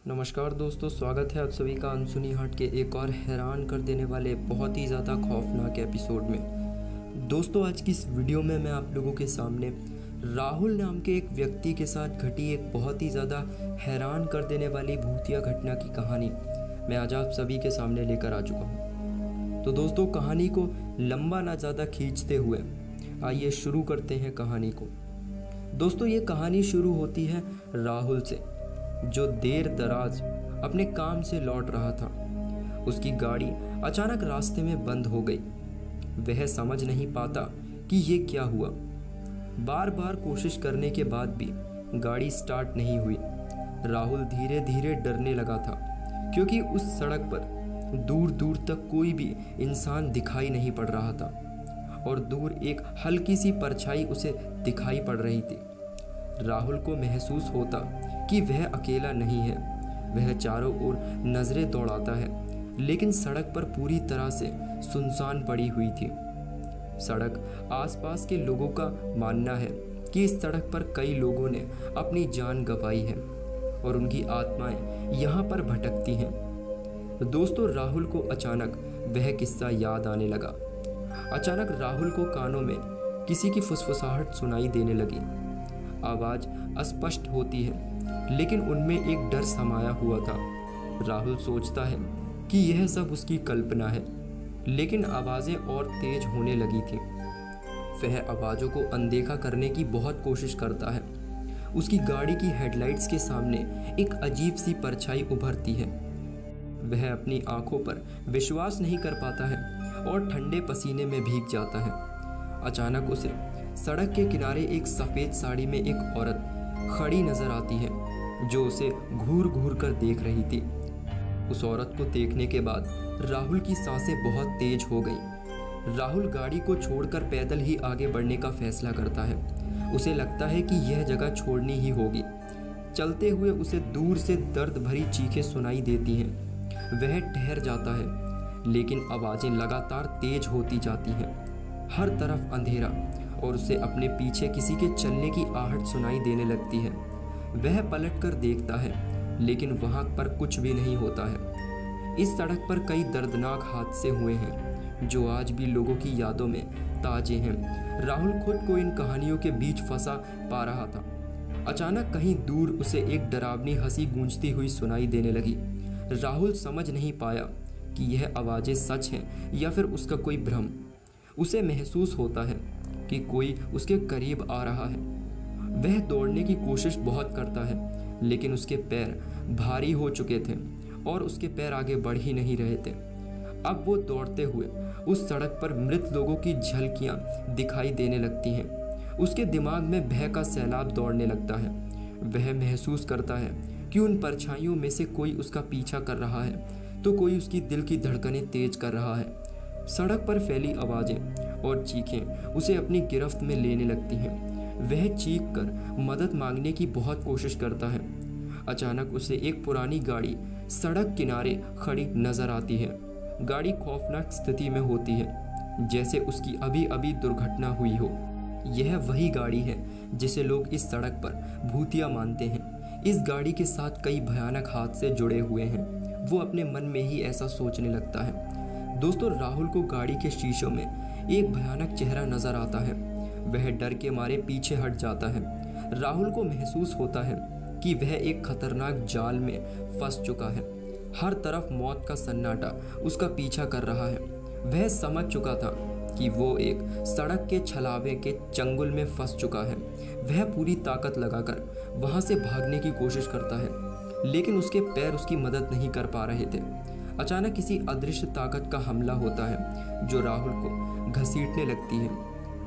नमस्कार दोस्तों, स्वागत है आप सभी का अनसुनी हाट के एक और हैरान कर देने वाले बहुत ही ज़्यादा खौफनाक एपिसोड में। दोस्तों, आज की इस वीडियो में मैं आप लोगों के सामने राहुल नाम के एक व्यक्ति के साथ घटी एक बहुत ही ज़्यादा हैरान कर देने वाली भूतिया घटना की कहानी मैं आज आप सभी के सामने लेकर आ चुका हूँ। तो दोस्तों, कहानी को लंबा ना ज़्यादा खींचते हुए आइए शुरू करते हैं कहानी को। दोस्तों, ये कहानी शुरू होती है राहुल से, जो देर दराज अपने काम से लौट रहा था। उसकी गाड़ी अचानक रास्ते में बंद हो गई। वह समझ नहीं पाता कि ये क्या हुआ। बार बार कोशिश करने के बाद भी गाड़ी स्टार्ट नहीं हुई। राहुल धीरे धीरे डरने लगा था, क्योंकि उस सड़क पर दूर दूर तक कोई भी इंसान दिखाई नहीं पड़ रहा था और दूर एक हल्की सी परछाई उसे दिखाई पड़ रही थी। राहुल को महसूस होता कि वह अकेला नहीं है। वह चारों ओर नजरें दौड़ाता है, लेकिन सड़क पर पूरी तरह से सुनसान पड़ी हुई थी। सड़क आसपास के लोगों का मानना है कि इस सड़क पर कई लोगों ने अपनी जान गंवाई है और उनकी आत्माएं यहाँ पर भटकती हैं। दोस्तों, राहुल को अचानक वह किस्सा याद आने लगा। अचानक राहुल को कानों में किसी की फुसफुसाहट सुनाई देने लगी। आवाज अस्पष्ट होती है, लेकिन उनमें एक डर समाया हुआ था। राहुल सोचता है कि यह सब उसकी कल्पना है, लेकिन आवाजें और तेज होने लगी थी। वह आवाजों को अनदेखा करने की बहुत कोशिश करता है। उसकी गाड़ी की हेडलाइट्स के सामने एक अजीब सी परछाई उभरती है। वह अपनी आंखों पर विश्वास नहीं कर पाता है और ठंडे पसीने में भीग जाता है। अचानक उसे सड़क के किनारे एक सफ़ेद साड़ी में एक औरत खड़ी नजर आती है, जो उसे घूर घूर कर देख रही थी। उस औरत को देखने के बाद राहुल की सांसें बहुत तेज हो गईं। राहुल गाड़ी को छोड़कर पैदल ही आगे बढ़ने का फैसला करता है। उसे लगता है कि यह जगह छोड़नी ही होगी। चलते हुए उसे दूर से दर्द भरी चीखें सुनाई देती हैं। वह ठहर जाता है, लेकिन आवाज़ें लगातार तेज होती जाती हैं। हर तरफ अंधेरा और उसे अपने पीछे किसी के चलने की आहट सुनाई देने लगती है। वह पलटकर देखता है, लेकिन वहां पर कुछ भी नहीं होता है। इस सड़क पर कई दर्दनाक हादसे हुए हैं, जो आज भी लोगों की यादों में ताजे हैं। राहुल खुद को इन कहानियों के बीच फंसा पा रहा था। अचानक कहीं दूर उसे एक डरावनी हंसी गूंजती हुई सुनाई देने लगी। राहुल समझ नहीं पाया कि यह आवाज़ें सच हैं या फिर उसका कोई भ्रम। उसे महसूस होता है कि कोई उसके करीब आ रहा है। वह दौड़ने की कोशिश बहुत करता है, लेकिन उसके पैर भारी हो चुके थे और उसके पैर आगे बढ़ ही नहीं रहे थे। अब वो दौड़ते हुए उस सड़क पर मृत लोगों की झलकियां दिखाई देने लगती हैं। उसके दिमाग में भय का सैलाब दौड़ने लगता है। वह महसूस करता है कि उन परछाइयों में से कोई उसका पीछा कर रहा है, तो कोई उसकी दिल की धड़कनें तेज कर रहा है। सड़क पर फैली आवाज़ें और चीखें उसे अपनी गिरफ्त में लेने लगती हैं। वह चीख कर मदद मांगने की बहुत कोशिश करता है। अचानक उसे एक पुरानी गाड़ी सड़क किनारे खड़ी नजर आती है। गाड़ी खौफनाक स्थिति में होती है, जैसे उसकी अभी अभी दुर्घटना हुई हो। यह वही गाड़ी है जिसे लोग इस सड़क पर भूतिया मानते हैं। इस गाड़ी के साथ कई भयानक हादसे जुड़े हुए हैं। वो अपने मन में ही ऐसा सोचने लगता है। दोस्तों, राहुल को गाड़ी के शीशों में एक भयानक चेहरा नजर आता है। वह डर के मारे पीछे हट जाता है। राहुल को महसूस होता है कि वह एक खतरनाक जाल में फंस चुका है। हर तरफ मौत का सन्नाटा उसका पीछा कर रहा है। वह समझ चुका था कि वो एक सड़क के छलावे के चंगुल में फंस चुका है। वह पूरी ताकत लगाकर वहां से भागने की कोशिश करता है, लेकिन उसके पैर उसकी मदद नहीं कर पा रहे थे। अचानक किसी अदृश्य ताकत का हमला होता है, जो राहुल को घसीटने लगती है।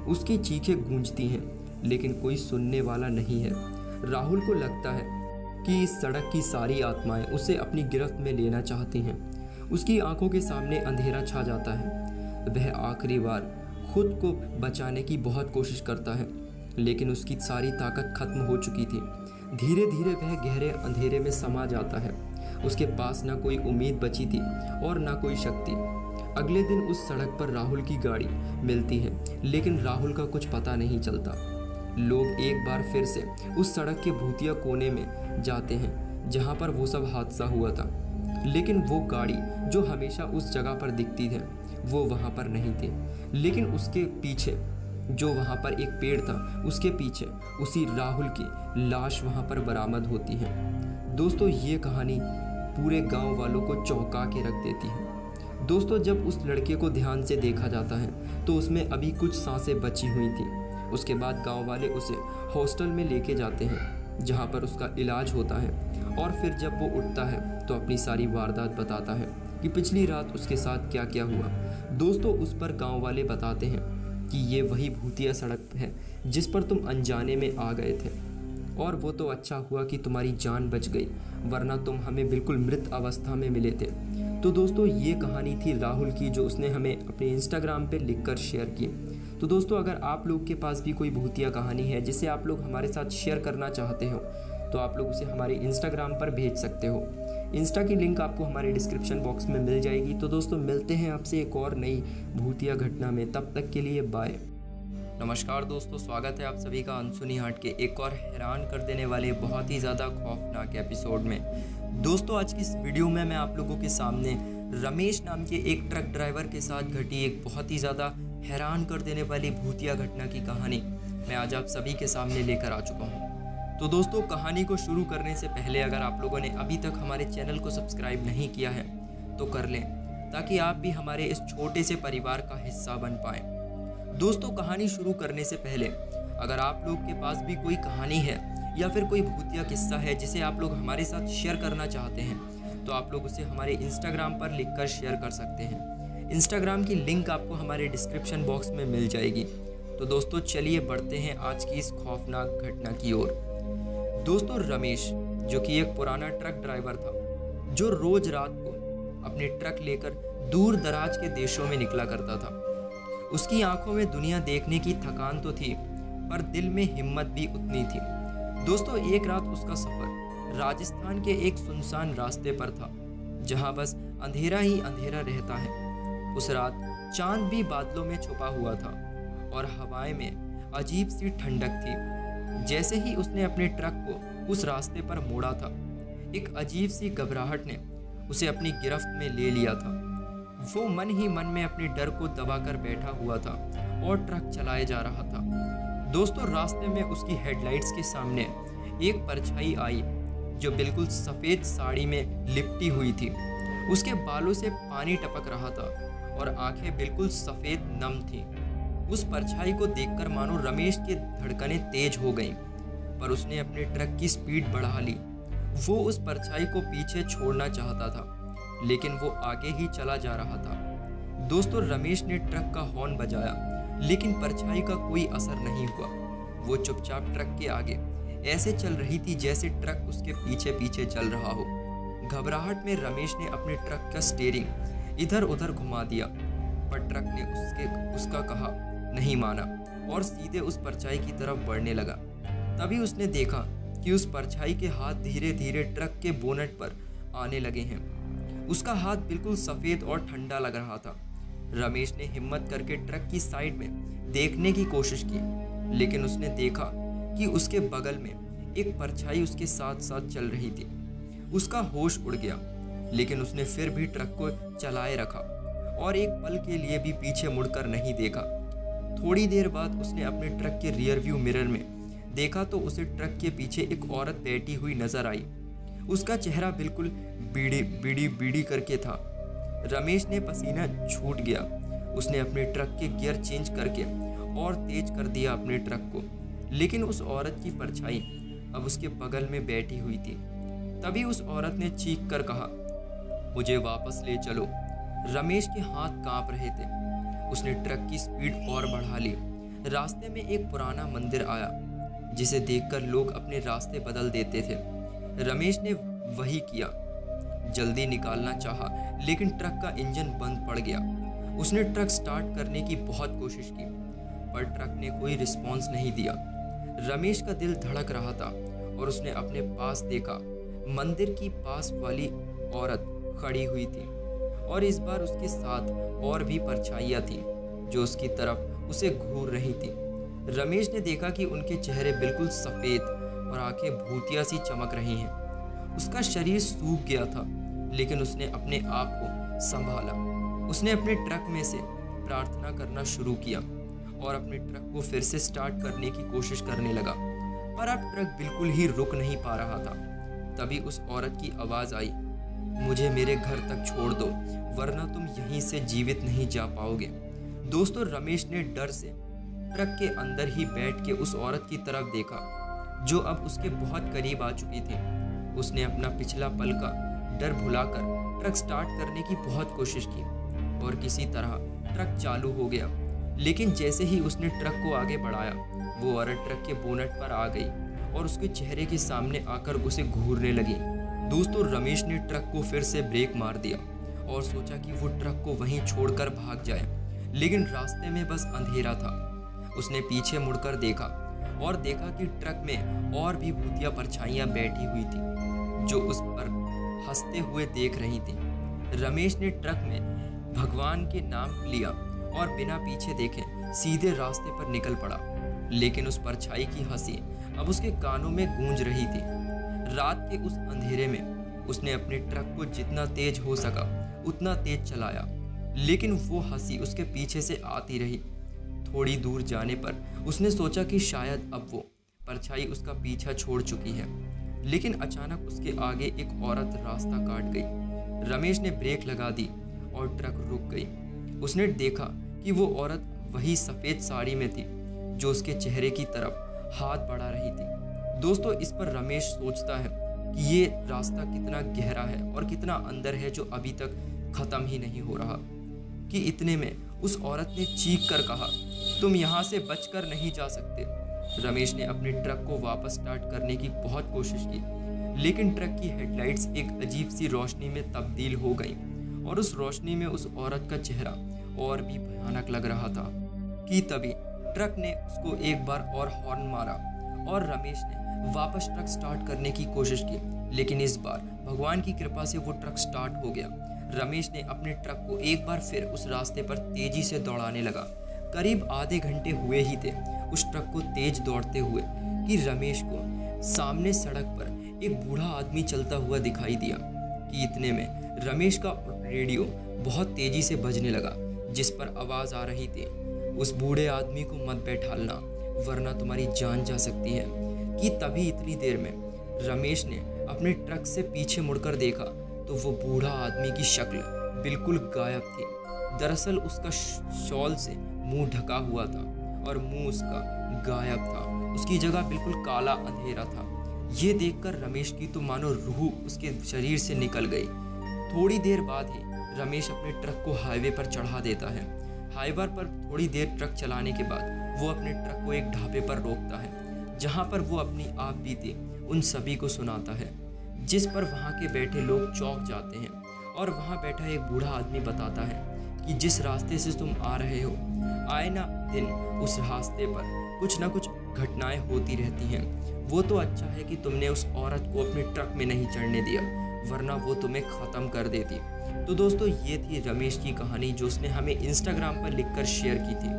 उसकी चीखें गूंजती हैं, लेकिन कोई सुनने वाला नहीं है। राहुल को लगता है कि इस सड़क की सारी आत्माएं उसे अपनी गिरफ्त में लेना चाहती हैं। उसकी आंखों के सामने अंधेरा छा जाता है। वह आखिरी बार खुद को बचाने की बहुत कोशिश करता है, लेकिन उसकी सारी ताकत खत्म हो चुकी थी। धीरे धीरे वह गहरे अंधेरे में समा जाता है। उसके पास ना कोई उम्मीद बची थी और ना कोई शक्ति। अगले दिन उस सड़क पर राहुल की गाड़ी मिलती है, लेकिन राहुल का कुछ पता नहीं चलता। लोग एक बार फिर से उस सड़क के भूतिया कोने में जाते हैं, जहाँ पर वो सब हादसा हुआ था, लेकिन वो गाड़ी जो हमेशा उस जगह पर दिखती थी वो वहाँ पर नहीं थी। लेकिन उसके पीछे जो वहाँ पर एक पेड़ था, उसके पीछे उसी राहुल की लाश वहाँ पर बरामद होती है। दोस्तों, ये कहानी पूरे गांव वालों को चौंका के रख देती है। दोस्तों, जब उस लड़के को ध्यान से देखा जाता है तो उसमें अभी कुछ सांसें बची हुई थी। उसके बाद गांव वाले उसे हॉस्टल में लेके जाते हैं जहां पर उसका इलाज होता है, और फिर जब वो उठता है तो अपनी सारी वारदात बताता है कि पिछली रात उसके साथ क्या क्या हुआ। दोस्तों, उस पर गाँव वाले बताते हैं कि ये वही भूतिया सड़क है जिस पर तुम अनजाने में आ गए थे, और वो तो अच्छा हुआ कि तुम्हारी जान बच गई, वरना तुम हमें बिल्कुल मृत अवस्था में मिले थे। तो दोस्तों, ये कहानी थी राहुल की, जो उसने हमें अपने इंस्टाग्राम पे लिखकर शेयर की। तो दोस्तों, अगर आप लोग के पास भी कोई भूतिया कहानी है जिसे आप लोग हमारे साथ शेयर करना चाहते हो तो आप लोग उसे हमारे इंस्टाग्राम पर भेज सकते हो। इंस्टा की लिंक आपको हमारे डिस्क्रिप्शन बॉक्स में मिल जाएगी। तो दोस्तों, मिलते हैं आपसे एक और नई भूतिया घटना में, तब तक के लिए बाय। नमस्कार दोस्तों, स्वागत है आप सभी का अनसुनी हाट के एक और हैरान कर देने वाले बहुत ही ज़्यादा खौफनाक एपिसोड में। दोस्तों, आज की इस वीडियो में मैं आप लोगों के सामने रमेश नाम के एक ट्रक ड्राइवर के साथ घटी एक बहुत ही ज़्यादा हैरान कर देने वाली भूतिया घटना की कहानी मैं आज आप सभी के सामने लेकर आ चुका हूँ। तो दोस्तों, कहानी को शुरू करने से पहले अगर आप लोगों ने अभी तक हमारे चैनल को सब्सक्राइब नहीं किया है तो कर लें, ताकि आप भी हमारे इस छोटे से परिवार का हिस्सा बन पाएँ। दोस्तों, कहानी शुरू करने से पहले अगर आप लोग के पास भी कोई कहानी है या फिर कोई भूतिया किस्सा है जिसे आप लोग हमारे साथ शेयर करना चाहते हैं तो आप लोग उसे हमारे इंस्टाग्राम पर लिखकर शेयर कर सकते हैं। इंस्टाग्राम की लिंक आपको हमारे डिस्क्रिप्शन बॉक्स में मिल जाएगी। तो दोस्तों, चलिए बढ़ते हैं आज की इस खौफनाक घटना की ओर। दोस्तों, रमेश जो कि एक पुराना ट्रक ड्राइवर था, जो रोज रात को अपने ट्रक लेकर दूर दराज के देशों में निकला करता था। उसकी आंखों में दुनिया देखने की थकान तो थी, पर दिल में हिम्मत भी उतनी थी। दोस्तों, एक रात उसका सफर राजस्थान के एक सुनसान रास्ते पर था, जहां बस अंधेरा ही अंधेरा रहता है। उस रात चांद भी बादलों में छुपा हुआ था और हवाएं में अजीब सी ठंडक थी। जैसे ही उसने अपने ट्रक को उस रास्ते पर मोड़ा था, एक अजीब सी घबराहट ने उसे अपनी गिरफ्त में ले लिया था। वो मन ही मन में अपने डर को दबाकर बैठा हुआ था और ट्रक चलाए जा रहा था। दोस्तों, रास्ते में उसकी हेडलाइट्स के सामने एक परछाई आई जो बिल्कुल सफ़ेद साड़ी में लिपटी हुई थी। उसके बालों से पानी टपक रहा था और आंखें बिल्कुल सफ़ेद नम थीं। उस परछाई को देखकर मानो रमेश की धड़कनें तेज हो गईं, पर उसने अपने ट्रक की स्पीड बढ़ा ली। वो उस परछाई को पीछे छोड़ना चाहता था, लेकिन वो आगे ही चला जा रहा था। दोस्तों, रमेश ने ट्रक का हॉर्न बजाया, लेकिन परछाई का कोई असर नहीं हुआ। वो चुपचाप ट्रक के आगे ऐसे चल रही थी जैसे ट्रक उसके पीछे पीछे चल रहा हो। घबराहट में रमेश ने अपने ट्रक का स्टीयरिंग इधर उधर घुमा दिया, पर ट्रक ने उसका कहा नहीं माना और सीधे उस परछाई की तरफ बढ़ने लगा। तभी उसने देखा कि उस परछाई के हाथ धीरे धीरे ट्रक के बोनट पर आने लगे हैं। उसका हाथ बिल्कुल सफ़ेद और ठंडा लग रहा था। रमेश ने हिम्मत करके ट्रक की साइड में देखने की कोशिश की, लेकिन उसने देखा कि उसके बगल में एक परछाई उसके साथ साथ चल रही थी। उसका होश उड़ गया, लेकिन उसने फिर भी ट्रक को चलाए रखा और एक पल के लिए भी पीछे मुड़कर नहीं देखा। थोड़ी देर बाद उसने अपने ट्रक के रियर व्यू मिरर में देखा तो उसे ट्रक के पीछे एक औरत बैठी हुई नजर आई। उसका चेहरा बिल्कुल बीड़ी करके था। रमेश ने पसीना छूट गया। उसने अपने ट्रक के गियर चेंज करके और तेज कर दिया अपने ट्रक को, लेकिन उस औरत की परछाई अब उसके बगल में बैठी हुई थी। तभी उस औरत ने चीख कर कहा, मुझे वापस ले चलो। रमेश के हाथ कांप रहे थे। उसने ट्रक की स्पीड और बढ़ा ली। रास्ते में एक पुराना मंदिर आया, जिसे देखकर लोग अपने रास्ते बदल देते थे। रमेश ने वही किया। जल्दी निकालना चाहा, लेकिन ट्रक का इंजन बंद पड़ गया। उसने ट्रक स्टार्ट करने की बहुत कोशिश की, पर ट्रक ने कोई रिस्पॉन्स नहीं दिया। रमेश का दिल धड़क रहा था और उसने अपने पास देखा। मंदिर की पास वाली औरत खड़ी हुई थी और इस बार उसके साथ और भी परछाइयाँ थीं जो उसकी तरफ उसे घूर रही थी। रमेश ने देखा कि उनके चेहरे बिल्कुल सफ़ेद और आंखें भूतिया सी चमक रही हैं उसका शरीर सूख गया था, लेकिन उसने अपने आप को संभाला। उसने अपने ट्रक में से प्रार्थना करना शुरू किया और अपने ट्रक को फिर से स्टार्ट करने की कोशिश करने लगा, पर अब ट्रक बिल्कुल ही रुक नहीं पा रहा था। तभी उस औरत की आवाज़ आई, मुझे मेरे घर तक छोड़ दो, वरना तुम यहीं से जीवित नहीं जा पाओगे। दोस्तों, रमेश ने डर से ट्रक के अंदर ही बैठ के उस औरत की तरफ देखा, जो अब उसके बहुत करीब आ चुकी थी। उसने अपना पिछला पल का डर भुलाकर ट्रक स्टार्ट करने की बहुत कोशिश की और किसी तरह ट्रक चालू हो गया। लेकिन जैसे ही उसने ट्रक को आगे बढ़ाया, वो औरत ट्रक के बोनट पर आ गई और उसके चेहरे के सामने आकर उसे घूरने लगी। दोस्तों, रमेश ने ट्रक को फिर से ब्रेक मार दिया और सोचा कि वो ट्रक को वहीं छोड़कर भाग जाए, लेकिन रास्ते में बस अंधेरा था। उसने पीछे मुड़कर देखा और देखा कि ट्रक में और भी भूतिया परछाइयां बैठी हुई थी, जो उस पर हंसते हुए देख रही थी। रमेश ने ट्रक में भगवान के नाम लिया और बिना पीछे देखे सीधे रास्ते पर निकल पड़ा। लेकिन उस परछाई की हंसी अब उसके कानों में गूंज रही थी। रात के उस अंधेरे में उसने अपने ट्रक को जितना तेज हो सका उतना तेज चलाया, लेकिन वो हंसी उसके पीछे से आती रही। थोड़ी दूर जाने पर उसने सोचा कि शायद अब वो परछाई उसका पीछा छोड़ चुकी है, लेकिन अचानक उसके आगे एक औरत रास्ता काट गई। रमेश ने ब्रेक लगा दी और ट्रक रुक गई। उसने देखा कि वो औरत वही सफ़ेद साड़ी में थी, जो उसके चेहरे की तरफ हाथ बढ़ा रही थी। दोस्तों, इस पर रमेश सोचता है कि ये रास्ता कितना गहरा है और कितना अंदर है, जो अभी तक ख़त्म ही नहीं हो रहा। कि इतने में उस औरत ने चीख कर कहा, तुम यहाँ से बचकर नहीं जा सकते। रमेश ने अपने ट्रक को वापस स्टार्ट करने की बहुत कोशिश की, लेकिन ट्रक की हेडलाइट्स एक अजीब सी रोशनी में तब्दील हो गईं और उस रोशनी में उस औरत का चेहरा और भी भयानक लग रहा था। कि तभी ट्रक ने उसको एक बार और हॉर्न मारा और रमेश ने वापस ट्रक स्टार्ट करने की कोशिश की, लेकिन इस बार भगवान की कृपा से वो ट्रक स्टार्ट हो गया। रमेश ने अपने ट्रक को एक बार फिर उस रास्ते पर तेजी से दौड़ाने लगा। करीब आधे घंटे हुए ही थे उस ट्रक को तेज दौड़ते हुए कि रमेश को सामने सड़क पर एक बूढ़ा आदमी चलता हुआ दिखाई दिया। कि इतने में रमेश का रेडियो बहुत तेजी से बजने लगा, जिस पर आवाज़ आ रही थी, उस बूढ़े आदमी को मत बैठालना, वरना तुम्हारी जान जा सकती है। कि तभी इतनी देर में रमेश ने अपने ट्रक से पीछे मुड़कर देखा तो वो बूढ़ा आदमी की शक्ल बिल्कुल गायब थी। दरअसल उसका शॉल से मुंह ढका हुआ था और मुंह उसका गायब था। उसकी जगह बिल्कुल काला अंधेरा था। ये देखकर रमेश की तो मानो रूह उसके शरीर से निकल गई। थोड़ी देर बाद ही रमेश अपने ट्रक को हाईवे पर चढ़ा देता है। हाईवे पर थोड़ी देर ट्रक चलाने के बाद वो अपने ट्रक को एक ढाबे पर रोकता है, जहाँ पर वो अपनी आप बीती उन सभी को सुनाता है, जिस पर वहाँ के बैठे लोग चौंक जाते हैं। और वहाँ बैठा एक बूढ़ा आदमी बताता है कि जिस रास्ते से तुम आ रहे हो, आए ना दिन उस रास्ते पर कुछ ना कुछ घटनाएं होती रहती हैं। वो तो अच्छा है कि तुमने उस औरत को अपने ट्रक में नहीं चढ़ने दिया, वरना वो तुम्हें ख़त्म कर देती। तो दोस्तों, ये थी रमेश की कहानी, जो उसने हमें इंस्टाग्राम पर लिखकर शेयर की थी।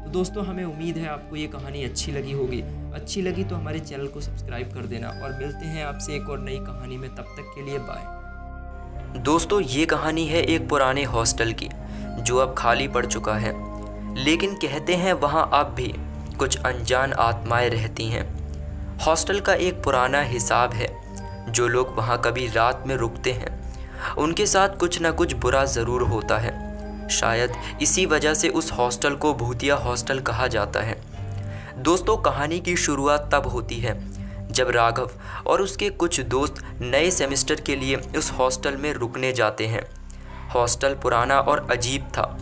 तो दोस्तों, हमें उम्मीद है आपको ये कहानी अच्छी लगी होगी। अच्छी लगी तो हमारे चैनल को सब्सक्राइब कर देना और मिलते हैं आपसे एक और नई कहानी में। तब तक के लिए बाय। दोस्तों, ये कहानी है एक पुराने हॉस्टल की, जो अब खाली पड़ चुका है, लेकिन कहते हैं वहाँ अब भी कुछ अनजान आत्माएं रहती हैं। हॉस्टल का एक पुराना हिसाब है, जो लोग वहाँ कभी रात में रुकते हैं उनके साथ कुछ ना कुछ बुरा ज़रूर होता है। शायद इसी वजह से उस हॉस्टल को भूतिया हॉस्टल कहा जाता है। दोस्तों, कहानी की शुरुआत तब होती है जब राघव और उसके कुछ दोस्त नए सेमेस्टर के लिए उस हॉस्टल में रुकने जाते हैं। हॉस्टल पुराना और अजीब था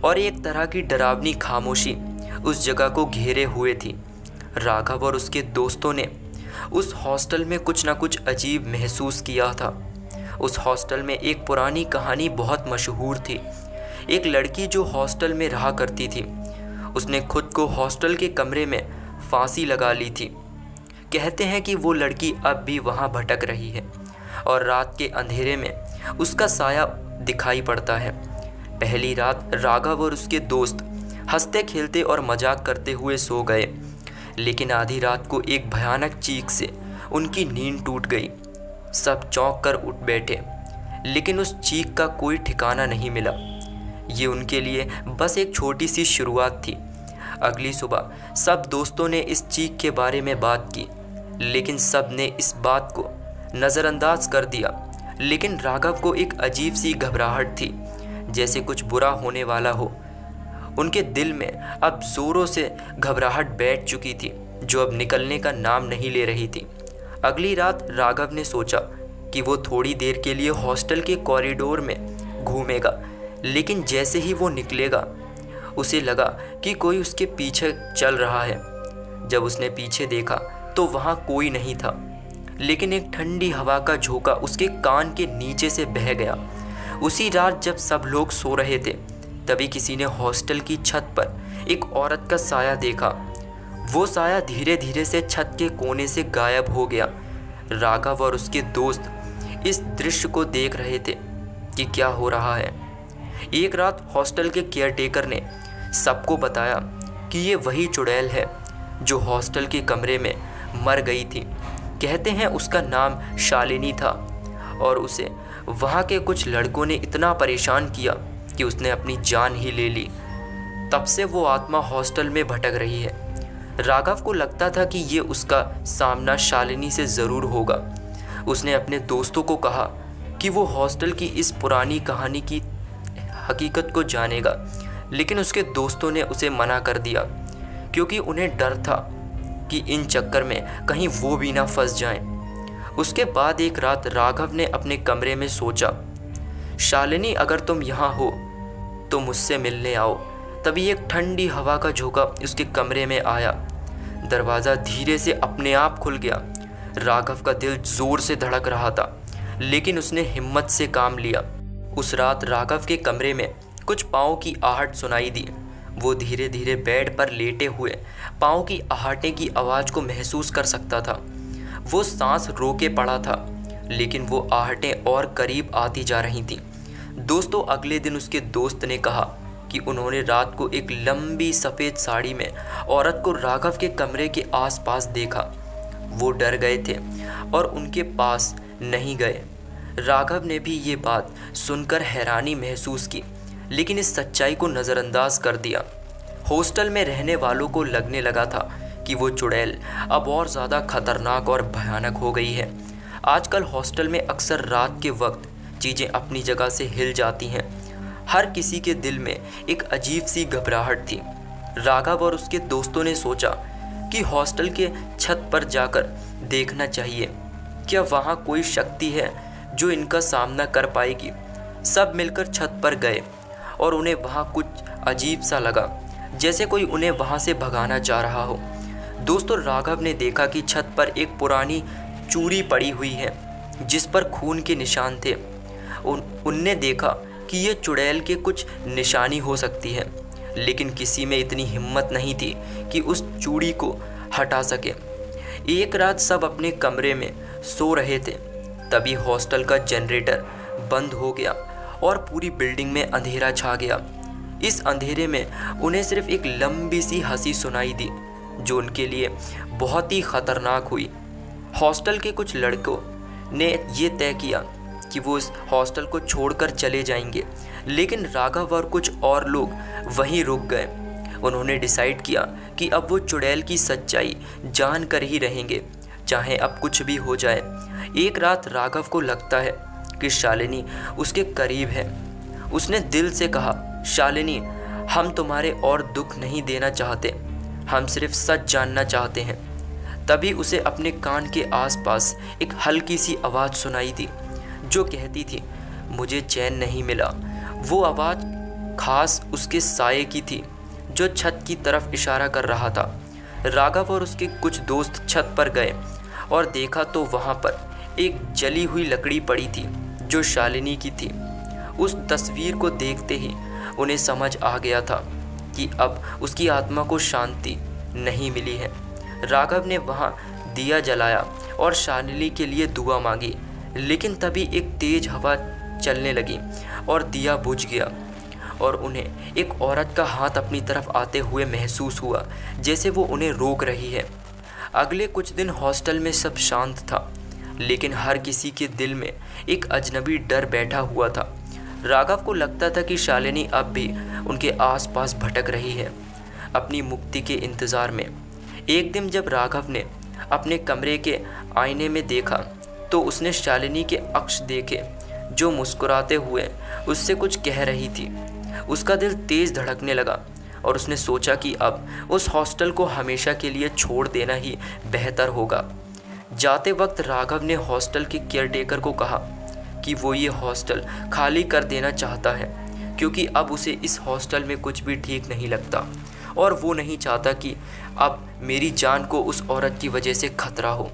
और एक तरह की डरावनी खामोशी उस जगह को घेरे हुए थी। राघव और उसके दोस्तों ने उस हॉस्टल में कुछ ना कुछ अजीब महसूस किया था। उस हॉस्टल में एक पुरानी कहानी बहुत मशहूर थी। एक लड़की जो हॉस्टल में रहा करती थी, उसने खुद को हॉस्टल के कमरे में फांसी लगा ली थी। कहते हैं कि वो लड़की अब भी वहाँ भटक रही है और रात के अंधेरे में उसका साया दिखाई पड़ता है। पहली रात राघव और उसके दोस्त हंसते खेलते और मजाक करते हुए सो गए, लेकिन आधी रात को एक भयानक चीख से उनकी नींद टूट गई। सब चौंक कर उठ बैठे, लेकिन उस चीख का कोई ठिकाना नहीं मिला। ये उनके लिए बस एक छोटी सी शुरुआत थी। अगली सुबह सब दोस्तों ने इस चीख के बारे में बात की, लेकिन सब ने इस बात को नज़रअंदाज कर दिया। लेकिन राघव को एक अजीब सी घबराहट थी, जैसे कुछ बुरा होने वाला हो। उनके दिल में अब ज़ोरों से घबराहट बैठ चुकी थी, जो अब निकलने का नाम नहीं ले रही थी। अगली रात राघव ने सोचा कि वो थोड़ी देर के लिए हॉस्टल के कॉरिडोर में घूमेगा, लेकिन जैसे ही वो निकलेगा उसे लगा कि कोई उसके पीछे चल रहा है। जब उसने पीछे देखा तो वहाँ कोई नहीं था, लेकिन एक ठंडी हवा का झोंका उसके कान के नीचे से बह गया। उसी रात जब सब लोग सो रहे थे, तभी किसी ने हॉस्टल की छत पर एक औरत का साया देखा। वो साया धीरे धीरे से छत के कोने से गायब हो गया। राघव और उसके दोस्त इस दृश्य को देख रहे थे कि क्या हो रहा है। एक रात हॉस्टल के केयरटेकर ने सबको बताया कि ये वही चुड़ैल है जो हॉस्टल के कमरे में मर गई थी। कहते हैं उसका नाम शालिनी था और उसे वहाँ के कुछ लड़कों ने इतना परेशान किया कि उसने अपनी जान ही ले ली। तब से वो आत्मा हॉस्टल में भटक रही है। राघव को लगता था कि ये उसका सामना शालिनी से ज़रूर होगा। उसने अपने दोस्तों को कहा कि वो हॉस्टल की इस पुरानी कहानी की हकीकत को जानेगा, लेकिन उसके दोस्तों ने उसे मना कर दिया, क्योंकि उन्हें डर था कि इन चक्कर में कहीं वो भी ना फंस जाएं। उसके बाद एक रात राघव ने अपने कमरे में सोचा, शालिनी अगर तुम यहाँ हो तो मुझसे मिलने आओ। तभी एक ठंडी हवा का झोंका उसके कमरे में आया। दरवाज़ा धीरे से अपने आप खुल गया। राघव का दिल जोर से धड़क रहा था, लेकिन उसने हिम्मत से काम लिया। उस रात राघव के कमरे में कुछ पाँव की आहट सुनाई दी। वो धीरे धीरे बेड पर लेटे हुए पाँव की आहटें की आवाज़ को महसूस कर सकता था। वो सांस रोके पड़ा था, लेकिन वो आहटें और करीब आती जा रही थीं। दोस्तों, अगले दिन उसके दोस्त ने कहा कि उन्होंने रात को एक लंबी सफ़ेद साड़ी में औरत को राघव के कमरे के आसपास देखा। वो डर गए थे और उनके पास नहीं गए। राघव ने भी ये बात सुनकर हैरानी महसूस की, लेकिन इस सच्चाई को नज़रअंदाज कर दिया। हॉस्टल में रहने वालों को लगने लगा था कि वो चुड़ैल अब और ज़्यादा खतरनाक और भयानक हो गई है। आजकल हॉस्टल में अक्सर रात के वक्त चीज़ें अपनी जगह से हिल जाती हैं। हर किसी के दिल में एक अजीब सी घबराहट थी। राघव और उसके दोस्तों ने सोचा कि हॉस्टल के छत पर जाकर देखना चाहिए, क्या वहाँ कोई शक्ति है जो इनका सामना कर पाएगी। सब मिलकर छत पर गए और उन्हें वहाँ कुछ अजीब सा लगा, जैसे कोई उन्हें वहाँ से भगाना चाह रहा हो। दोस्तों, राघव ने देखा कि छत पर एक पुरानी चूड़ी पड़ी हुई है, जिस पर खून के निशान थे। उनने देखा कि ये चुड़ैल के कुछ निशानी हो सकती है, लेकिन किसी में इतनी हिम्मत नहीं थी कि उस चूड़ी को हटा सके। एक रात सब अपने कमरे में सो रहे थे, तभी हॉस्टल का जनरेटर बंद हो गया और पूरी बिल्डिंग में अंधेरा छा गया। इस अंधेरे में उन्हें सिर्फ एक लंबी सी हंसी सुनाई दी, जो उनके लिए बहुत ही ख़तरनाक हुई। हॉस्टल के कुछ लड़कों ने ये तय किया कि वो इस हॉस्टल को छोड़कर चले जाएंगे, लेकिन राघव और कुछ और लोग वहीं रुक गए। उन्होंने डिसाइड किया कि अब वो चुड़ैल की सच्चाई जान कर ही रहेंगे, चाहे अब कुछ भी हो जाए। एक रात राघव को लगता है कि शालिनी उसके करीब है। उसने दिल से कहा, शालिनी, हम तुम्हारे और दुख नहीं देना चाहते, हम सिर्फ सच जानना चाहते हैं। तभी उसे अपने कान के आसपास एक हल्की सी आवाज़ सुनाई दी, जो कहती थी, मुझे चैन नहीं मिला। वो आवाज़ खास उसके साये की थी, जो छत की तरफ इशारा कर रहा था। राघव और उसके कुछ दोस्त छत पर गए और देखा तो वहाँ पर एक जली हुई लकड़ी पड़ी थी, जो शालिनी की थी। उस तस्वीर को देखते ही उन्हें समझ आ गया था कि अब उसकी आत्मा को शांति नहीं मिली है। राघव ने वहाँ दिया जलाया और शालिनी के लिए दुआ मांगी, लेकिन तभी एक तेज हवा चलने लगी और दिया बुझ गया और उन्हें एक औरत का हाथ अपनी तरफ आते हुए महसूस हुआ, जैसे वो उन्हें रोक रही है। अगले कुछ दिन हॉस्टल में सब शांत था। लेकिन हर किसी के दिल में एक अजनबी डर बैठा हुआ था। राघव को लगता था कि शालिनी अब भी उनके आसपास भटक रही है, अपनी मुक्ति के इंतज़ार में। एक दिन जब राघव ने अपने कमरे के आईने में देखा तो उसने शालिनी के अक्ष देखे जो मुस्कुराते हुए उससे कुछ कह रही थी। उसका दिल तेज़ धड़कने लगा और उसने सोचा कि अब उस हॉस्टल को हमेशा के लिए छोड़ देना ही बेहतर होगा। जाते वक्त राघव ने हॉस्टल के केयरटेकर को कहा कि वो ये हॉस्टल खाली कर देना चाहता है, क्योंकि अब उसे इस हॉस्टल में कुछ भी ठीक नहीं लगता और वो नहीं चाहता कि अब मेरी जान को उस औरत की वजह से खतरा हो।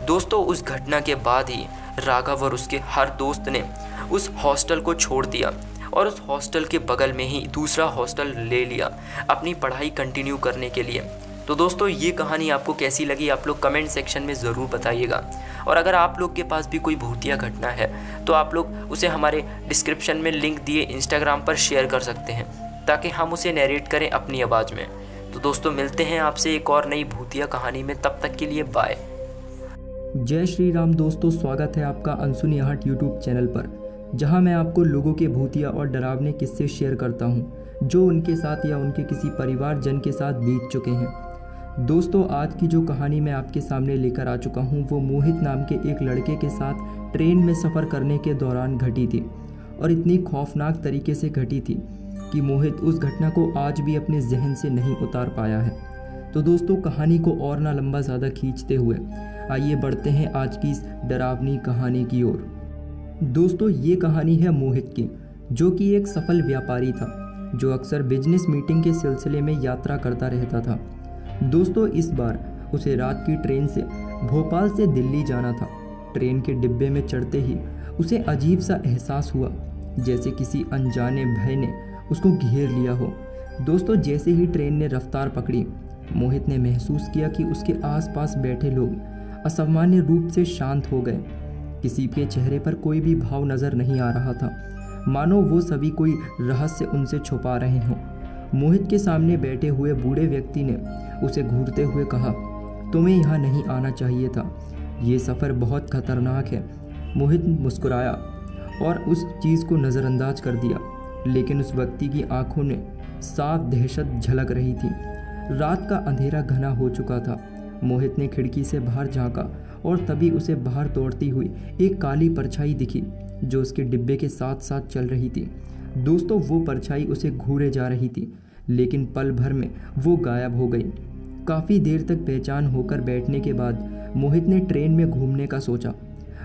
दोस्तों, उस घटना के बाद ही राघव और उसके हर दोस्त ने उस हॉस्टल को छोड़ दिया और उस हॉस्टल के बगल में ही दूसरा हॉस्टल ले लिया अपनी पढ़ाई कंटिन्यू करने के लिए। तो दोस्तों, ये कहानी आपको कैसी लगी आप लोग कमेंट सेक्शन में ज़रूर बताइएगा। और अगर आप लोग के पास भी कोई भूतिया घटना है तो आप लोग उसे हमारे डिस्क्रिप्शन में लिंक दिए इंस्टाग्राम पर शेयर कर सकते हैं, ताकि हम उसे नरेट करें अपनी आवाज़ में। तो दोस्तों, मिलते हैं आपसे एक और नई भूतिया कहानी में, तब तक के लिए बाय। जय श्री राम दोस्तों, स्वागत है आपका अनसुनी हट यूट्यूब चैनल पर, जहां मैं आपको लोगों के भूतिया और डरावने किस्से शेयर करता हूं जो उनके साथ या उनके किसी परिवारजन के साथ बीत चुके हैं। दोस्तों, आज की जो कहानी मैं आपके सामने लेकर आ चुका हूं वो मोहित नाम के एक लड़के के साथ ट्रेन में सफ़र करने के दौरान घटी थी, और इतनी खौफनाक तरीके से घटी थी कि मोहित उस घटना को आज भी अपने जहन से नहीं उतार पाया है। तो दोस्तों, कहानी को और ना लंबा ज़्यादा खींचते हुए आइए बढ़ते हैं आज की इस डरावनी कहानी की ओर। दोस्तों, ये कहानी है मोहित की, जो कि एक सफल व्यापारी था जो अक्सर बिजनेस मीटिंग के सिलसिले में यात्रा करता रहता था। दोस्तों, इस बार उसे रात की ट्रेन से भोपाल से दिल्ली जाना था। ट्रेन के डिब्बे में चढ़ते ही उसे अजीब सा एहसास हुआ, जैसे किसी अनजाने भय ने उसको घेर लिया हो। दोस्तों, जैसे ही ट्रेन ने रफ्तार पकड़ी, मोहित ने महसूस किया कि उसके आसपास बैठे लोग असामान्य रूप से शांत हो गए। किसी के चेहरे पर कोई भी भाव नजर नहीं आ रहा था, मानो वो सभी कोई रहस्य उनसे छुपा रहे हों। मोहित के सामने बैठे हुए बूढ़े व्यक्ति ने उसे घूरते हुए कहा, तुम्हें यहाँ नहीं आना चाहिए था, ये सफ़र बहुत खतरनाक है। मोहित मुस्कुराया और उस चीज़ को नज़रअंदाज कर दिया, लेकिन उस व्यक्ति की आंखों में साफ दहशत झलक रही थी। रात का अंधेरा घना हो चुका था। मोहित ने खिड़की से बाहर झांका और तभी उसे बाहर दौड़ती हुई एक काली परछाई दिखी जो उसके डिब्बे के साथ साथ चल रही थी। दोस्तों, वो परछाई उसे घूरे जा रही थी, लेकिन पल भर में वो गायब हो गई। काफ़ी देर तक बेचैन होकर बैठने के बाद मोहित ने ट्रेन में घूमने का सोचा।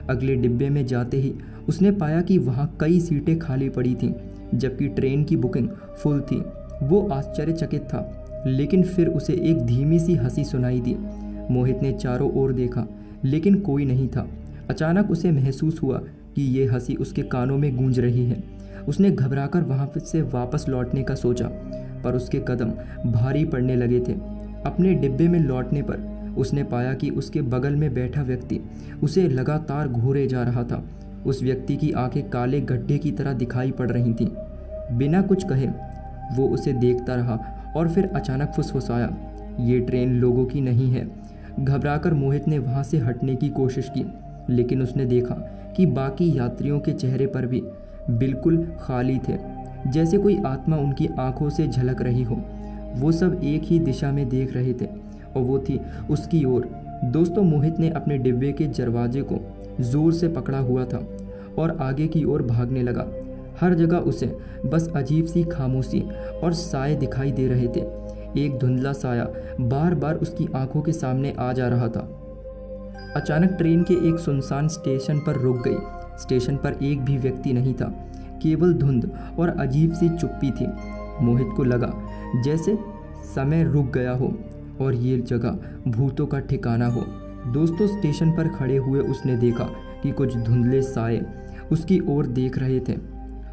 अगले डिब्बे में जाते ही उसने पाया कि वहाँ कई सीटें खाली पड़ी थीं, जबकि ट्रेन की बुकिंग फुल थी। वो आश्चर्यचकित था, लेकिन फिर उसे एक धीमी सी हंसी सुनाई दी। मोहित ने चारों ओर देखा, लेकिन कोई नहीं था। अचानक उसे महसूस हुआ कि ये हंसी उसके कानों में गूंज रही है। उसने घबराकर वहाँ से वापस लौटने का सोचा, पर उसके कदम भारी पड़ने लगे थे। अपने डिब्बे में लौटने पर उसने पाया कि उसके बगल में बैठा व्यक्ति उसे लगातार घूरे जा रहा था। उस व्यक्ति की आंखें काले गड्ढे की तरह दिखाई पड़ रही थीं। बिना कुछ कहे वो उसे देखता रहा और फिर अचानक फुसफुसाया, ये ट्रेन लोगों की नहीं है। घबराकर मोहित ने वहाँ से हटने की कोशिश की, लेकिन उसने देखा कि बाकी यात्रियों के चेहरे पर भी बिल्कुल खाली थे, जैसे कोई आत्मा उनकी आंखों से झलक रही हो। वो सब एक ही दिशा में देख रहे थे और वो थी उसकी ओर। दोस्तों, मोहित ने अपने डिब्बे के दरवाजे को जोर से पकड़ा हुआ था और आगे की ओर भागने लगा। हर जगह उसे बस अजीब सी खामोशी और साए दिखाई दे रहे थे। एक धुंधला साया बार बार उसकी आंखों के सामने आ जा रहा था। अचानक ट्रेन के एक सुनसान स्टेशन पर रुक गई। स्टेशन पर एक भी व्यक्ति नहीं था, केवल धुंध और अजीब सी चुप्पी थी। मोहित को लगा जैसे समय रुक गया हो और ये जगह भूतों का ठिकाना हो। दोस्तों, स्टेशन पर खड़े हुए उसने देखा कि कुछ धुंधले साए उसकी ओर देख रहे थे।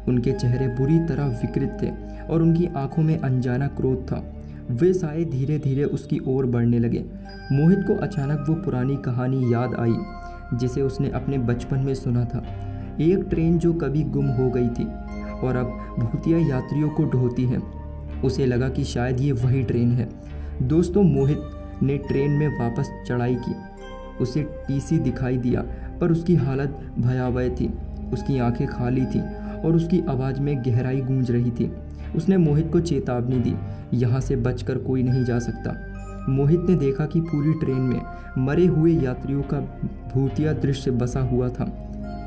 उनके चेहरे बुरी तरह विकृत थे और उनकी आंखों में अनजाना क्रोध था। वे साए धीरे धीरे उसकी ओर बढ़ने लगे। मोहित को अचानक वो पुरानी कहानी याद आई जिसे उसने अपने बचपन में सुना था। एक ट्रेन जो कभी गुम हो गई थी और अब भूतिया यात्रियों को ढोती है। उसे लगा कि शायद ये वही ट्रेन है। दोस्तों, मोहित ने ट्रेन में वापस चढ़ाई की। उसे टीसी दिखाई दिया, पर उसकी हालत भयावह थी। उसकी आंखें खाली थीं और उसकी आवाज़ में गहराई गूंज रही थी। उसने मोहित को चेतावनी दी, यहाँ से बचकर कोई नहीं जा सकता। मोहित ने देखा कि पूरी ट्रेन में मरे हुए यात्रियों का भूतिया दृश्य बसा हुआ था।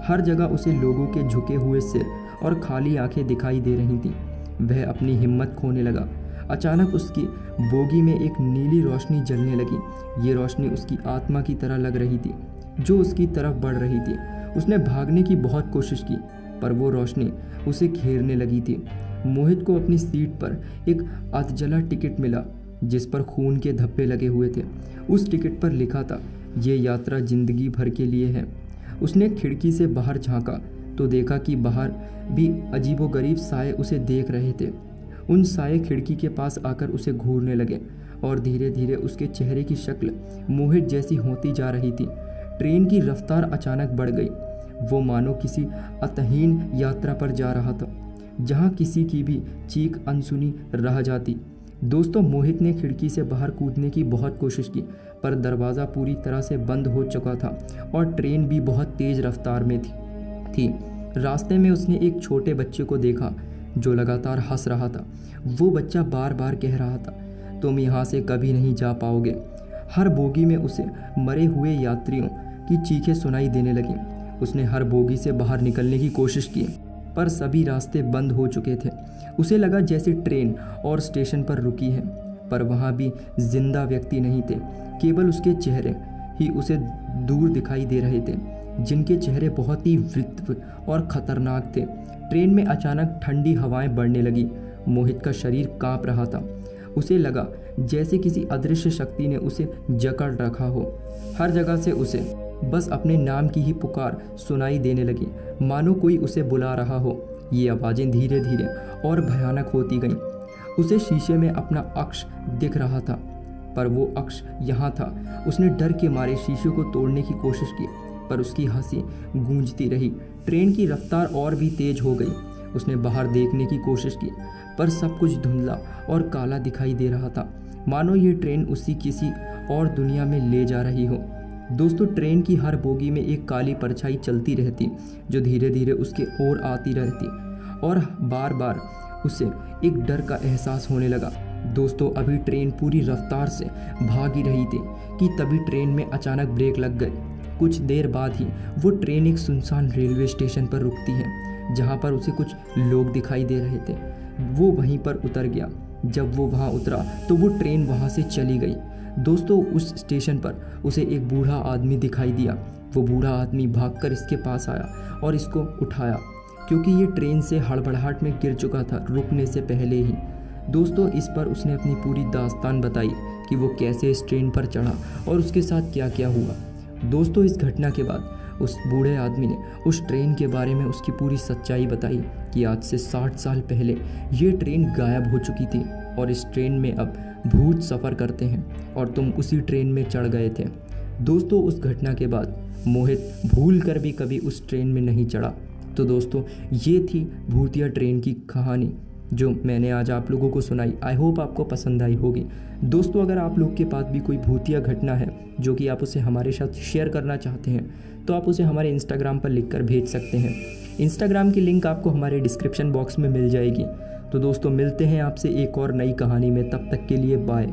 हर जगह उसे लोगों के झुके हुए सिर और खाली आंखें दिखाई दे रही थीं। वह अपनी हिम्मत खोने लगा। अचानक उसकी बोगी में एक नीली रोशनी जलने लगी। ये रोशनी उसकी आत्मा की तरह लग रही थी, जो उसकी तरफ बढ़ रही थी। उसने भागने की बहुत कोशिश की, पर वो रोशनी उसे घेरने लगी थी। मोहित को अपनी सीट पर एक अधजला टिकट मिला, जिस पर खून के धब्बे लगे हुए थे। उस टिकट पर लिखा था, ये यात्रा जिंदगी भर के लिए है। उसने खिड़की से बाहर झांका तो देखा कि बाहर भी अजीबोगरीब साए उसे देख रहे थे। उन साए खिड़की के पास आकर उसे घूरने लगे और धीरे धीरे उसके चेहरे की शक्ल मोहित जैसी होती जा रही थी। ट्रेन की रफ्तार अचानक बढ़ गई। वो मानो किसी अतहीन यात्रा पर जा रहा था, जहाँ किसी की भी चीख अनसुनी रह जाती। दोस्तों, मोहित ने खिड़की से बाहर कूदने की बहुत कोशिश की, पर दरवाज़ा पूरी तरह से बंद हो चुका था और ट्रेन भी बहुत तेज़ रफ्तार में थी। रास्ते में उसने एक छोटे बच्चे को देखा जो लगातार हंस रहा था। वो बच्चा बार बार कह रहा था, तुम यहाँ से कभी नहीं जा पाओगे। हर बोगी में उसे मरे हुए यात्रियों की चीखें सुनाई देने लगीं। उसने हर बोगी से बाहर निकलने की कोशिश की, पर सभी रास्ते बंद हो चुके थे। उसे लगा जैसे ट्रेन और स्टेशन पर रुकी है, पर वहाँ भी जिंदा व्यक्ति नहीं थे। केवल उसके चेहरे ही उसे दूर दिखाई दे रहे थे, जिनके चेहरे बहुत ही विचित्र और खतरनाक थे। ट्रेन में अचानक ठंडी हवाएं बढ़ने लगी। मोहित का शरीर कांप रहा था। उसे लगा जैसे किसी अदृश्य शक्ति ने उसे जकड़ रखा हो। हर जगह से उसे बस अपने नाम की ही पुकार सुनाई देने लगी, मानो कोई उसे बुला रहा हो। ये आवाज़ें धीरे धीरे और भयानक होती गईं। उसे शीशे में अपना अक्ष दिख रहा था, पर वो अक्ष यहाँ था। उसने डर के मारे शीशे को तोड़ने की कोशिश की, पर उसकी हंसी गूंजती रही। ट्रेन की रफ्तार और भी तेज हो गई। उसने बाहर देखने की कोशिश की, पर सब कुछ धुंधला और काला दिखाई दे रहा था, मानो ये ट्रेन उसी किसी और दुनिया में ले जा रही हो। दोस्तों, ट्रेन की हर बोगी में एक काली परछाई चलती रहती, जो धीरे धीरे उसके ओर आती रहती और बार बार उसे एक डर का एहसास होने लगा। दोस्तों, अभी ट्रेन पूरी रफ्तार से भाग ही रही थी कि तभी ट्रेन में अचानक ब्रेक लग गई। कुछ देर बाद ही वो ट्रेन एक सुनसान रेलवे स्टेशन पर रुकती है, जहाँ पर उसे कुछ लोग दिखाई दे रहे थे। वो वहीं पर उतर गया। जब वो वहाँ उतरा तो वो ट्रेन वहाँ से चली गई। दोस्तों, उस स्टेशन पर उसे एक बूढ़ा आदमी दिखाई दिया। वो बूढ़ा आदमी भागकर इसके पास आया और इसको उठाया, क्योंकि ये ट्रेन से हड़बड़ाहट में गिर चुका था रुकने से पहले ही। दोस्तों, इस पर उसने अपनी पूरी दास्तान बताई कि वो कैसे इस ट्रेन पर चढ़ा और उसके साथ क्या क्या हुआ। दोस्तों, इस घटना के बाद उस बूढ़े आदमी ने उस ट्रेन के बारे में उसकी पूरी सच्चाई बताई कि आज से 60 साल पहले ये ट्रेन गायब हो चुकी थी और इस ट्रेन में अब भूत सफ़र करते हैं और तुम उसी ट्रेन में चढ़ गए थे। दोस्तों, उस घटना के बाद मोहित भूल कर भी कभी उस ट्रेन में नहीं चढ़ा। तो दोस्तों, ये थी भूतिया ट्रेन की कहानी जो मैंने आज आप लोगों को सुनाई। आई होप आपको पसंद आई होगी। दोस्तों, अगर आप लोग के पास भी कोई भूतिया घटना है जो कि आप उसे हमारे साथ शेयर करना चाहते हैं, तो आप उसे हमारे इंस्टाग्राम पर लिखकर भेज सकते हैं। इंस्टाग्राम की लिंक आपको हमारे डिस्क्रिप्शन बॉक्स में मिल जाएगी। तो दोस्तों, मिलते हैं आपसे एक और नई कहानी में। तब तक के लिए बाय।